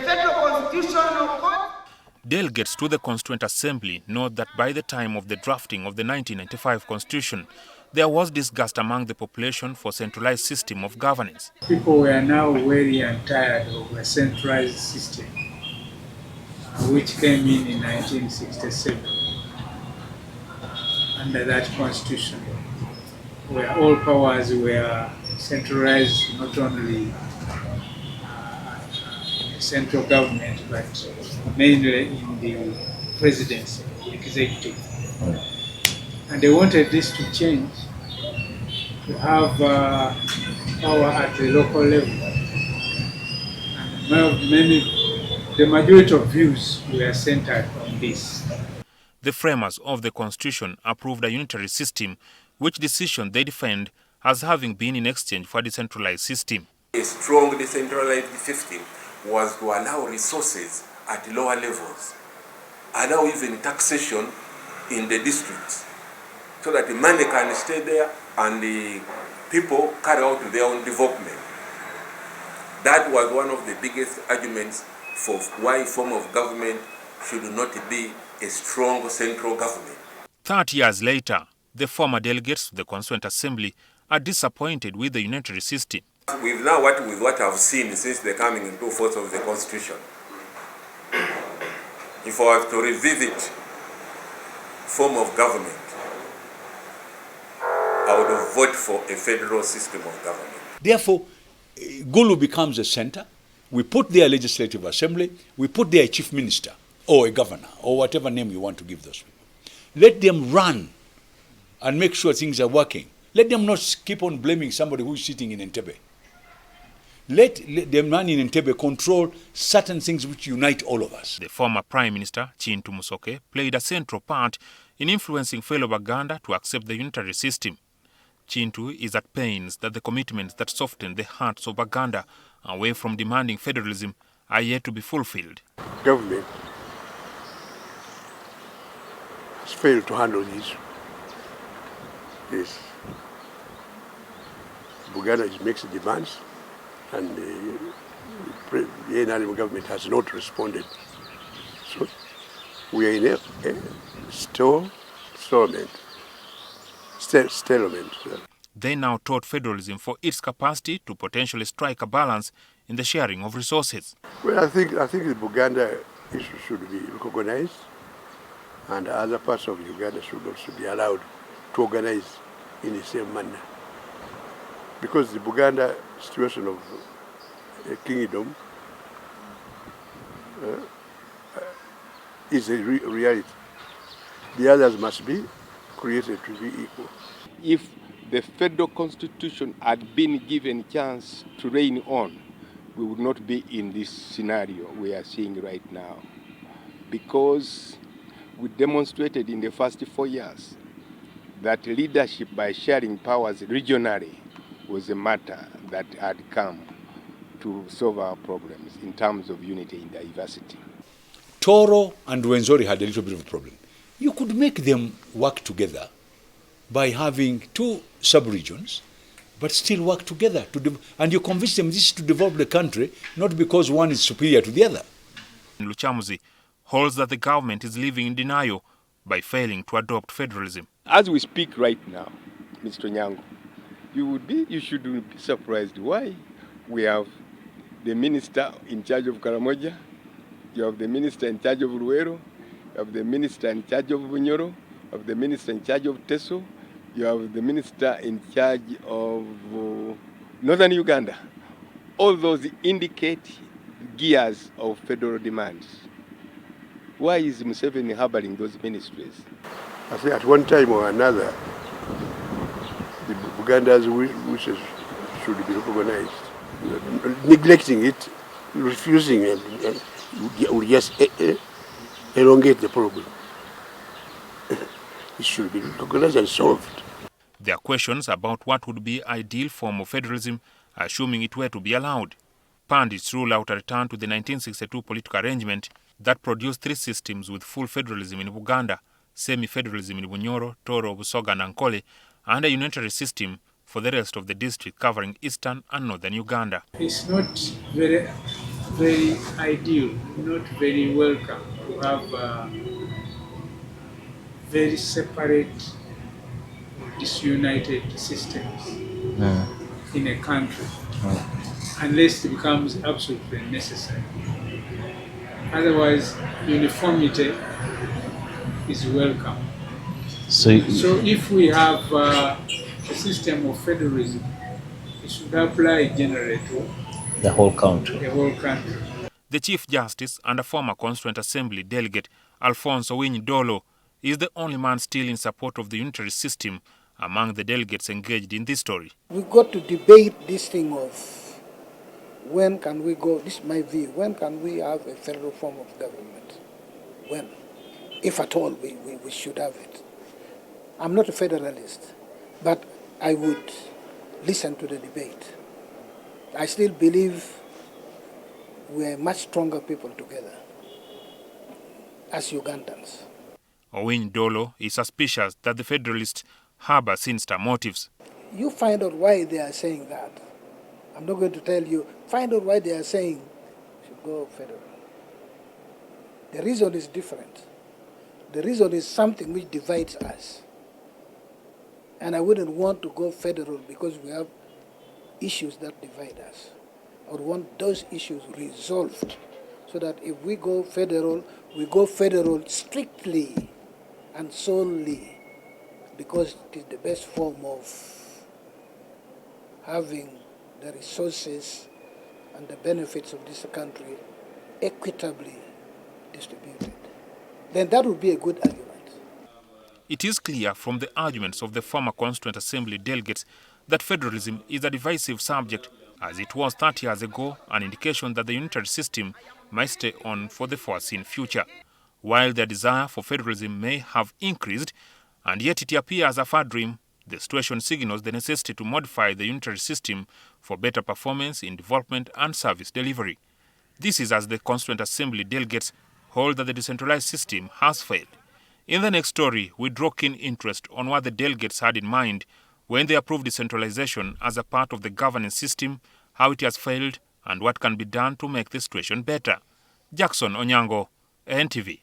Federal Constitutional Court. Delegates to the Constituent Assembly note that by the time of the drafting of the 1995 Constitution, there was disgust among the population for a centralized system of governance. People were now weary and tired of a centralized system, which came in 1967 under that Constitution, where all powers were centralized not only in the central government, but mainly in the presidency, the executive. And they wanted this to change, to have power at the local level. And the majority of views were centered on this. The framers of the Constitution approved a unitary system, which decision they defend as having been in exchange for a decentralized system. A strong decentralized system was to allow resources at lower levels, allow even taxation in the districts, so that the money can stay there and the people carry out their own development. That was one of the biggest arguments for why form of government should not be a strong central government. 30 years later, the former delegates to the Constituent Assembly are disappointed with the unitary system. With what I've seen since the coming into force of the Constitution, if I was to revisit form of government, I would vote for a federal system of government. Therefore, Gulu becomes a center. We put their legislative assembly, we put their chief minister, or a governor, or whatever name you want to give those people. Let them run and make sure things are working. Let them not keep on blaming somebody who is sitting in Entebbe. Let the man in Entebbe control certain things which unite all of us. The former Prime Minister, Chintu Musoke, played a central part in influencing fellow Baganda to accept the unitary system. Chintu is at pains that the commitments that softened the hearts of Baganda away from demanding federalism are yet to be fulfilled. Government has failed to handle this. Yes. Buganda makes demands, and the NRM government has not responded. So we are in a stalemate. They now taught federalism for its capacity to potentially strike a balance in the sharing of resources. Well, I think the Buganda issue should be recognized, and other parts of Uganda should also be allowed to organize in the same manner. Because the Buganda situation of a kingdom is a reality. The others must be created to be equal. If the federal constitution had been given a chance to reign on, we would not be in this scenario we are seeing right now. Because we demonstrated in the first 4 years that leadership by sharing powers regionally was a matter that had come to solve our problems in terms of unity and diversity. Toro and Wenzori had a little bit of a problem. You could make them work together by having two sub-regions, but still work together. And you convince them this is to develop the country, not because one is superior to the other. Luchamuzi holds that the government is living in denial by failing to adopt federalism. As we speak right now, Mr. Onyango, you should be surprised why we have the minister in charge of Karamoja, you have the minister in charge of Luero, you have the minister in charge of Bunyoro, you have the minister in charge of Teso, you have the minister in charge of Northern Uganda. All those indicate gears of federal demands. Why is Museveni harboring those ministries? I think at one time or another, the Buganda's wishes should be recognized. Neglecting it, refusing it, will just elongate the problem. It should be recognized and solved. There are questions about what would be ideal form of federalism, assuming it were to be allowed. Pundits rule out a return to the 1962 political arrangement that produced three systems with full federalism in Uganda, semi-federalism in Bunyoro, Toro, Busoga and Ankole, and a unitary system for the rest of the district covering eastern and northern Uganda. It's not very very ideal, not very welcome to have very separate, disunited systems in a country, unless it becomes absolutely necessary. Otherwise, uniformity is welcome. So if we have a system of federalism, it should apply generally to the whole country. The Chief Justice and a former Constituent Assembly delegate, Alfonse Owiny-Dollo, is the only man still in support of the unitary system among the delegates engaged in this story. We've got to debate this thing of when can we go, this is my view, when can we have a federal form of government? When? If at all we should have it. I'm not a federalist, but I would listen to the debate. I still believe we're much stronger people together as Ugandans. Owiny-Dollo is suspicious that the Federalists harbor sinister motives. You find out why they are saying that. I'm not going to tell you. Find out why they are saying we should go federal. The reason is different. The reason is something which divides us. And I wouldn't want to go federal because we have issues that divide us. I would want those issues resolved so that if we go federal strictly and solely because it is the best form of having the resources and the benefits of this country equitably distributed. Then that would be a good argument. It is clear from the arguments of the former Constituent Assembly delegates that federalism is a divisive subject, as it was 30 years ago, an indication that the unitary system might stay on for the foreseen future. While their desire for federalism may have increased, and yet it appears a far dream, the situation signals the necessity to modify the unitary system for better performance in development and service delivery. This is as the Constituent Assembly delegates hold that the decentralized system has failed. In the next story, we draw keen interest on what the delegates had in mind when they approved decentralization as a part of the governance system, how it has failed, and what can be done to make the situation better. Jackson Onyango, NTV.